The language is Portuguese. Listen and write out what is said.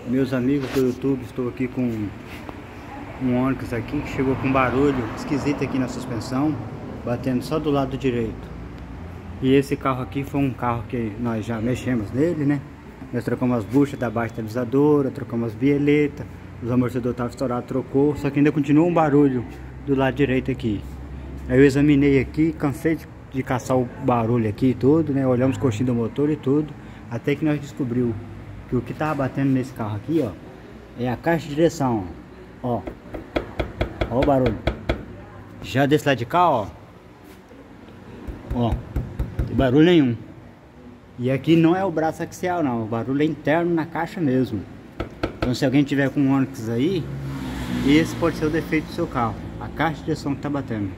Meus amigos do YouTube, estou aqui com um Onix aqui que chegou com um barulho esquisito aqui na suspensão, batendo só do lado direito. E esse carro aqui foi um carro que nós já mexemos nele, né? Nós trocamos as buchas da baixa estabilizadora, trocamos as bieletas, os amortecedores estavam estourados, trocou, só que ainda continua um barulho do lado direito aqui. Aí eu examinei aqui, cansei de caçar o barulho aqui e tudo, né? Olhamos o coxinho do motor e tudo, até que nós descobrimos que o que tava batendo nesse carro aqui, ó, é a caixa de direção, ó. Ó o barulho. Já desse lado de cá, ó, não tem barulho nenhum. E aqui não é o braço axial não, o barulho é interno na caixa mesmo. Então se alguém tiver com um Onix aí, esse pode ser o defeito do seu carro, a caixa de direção que tá batendo.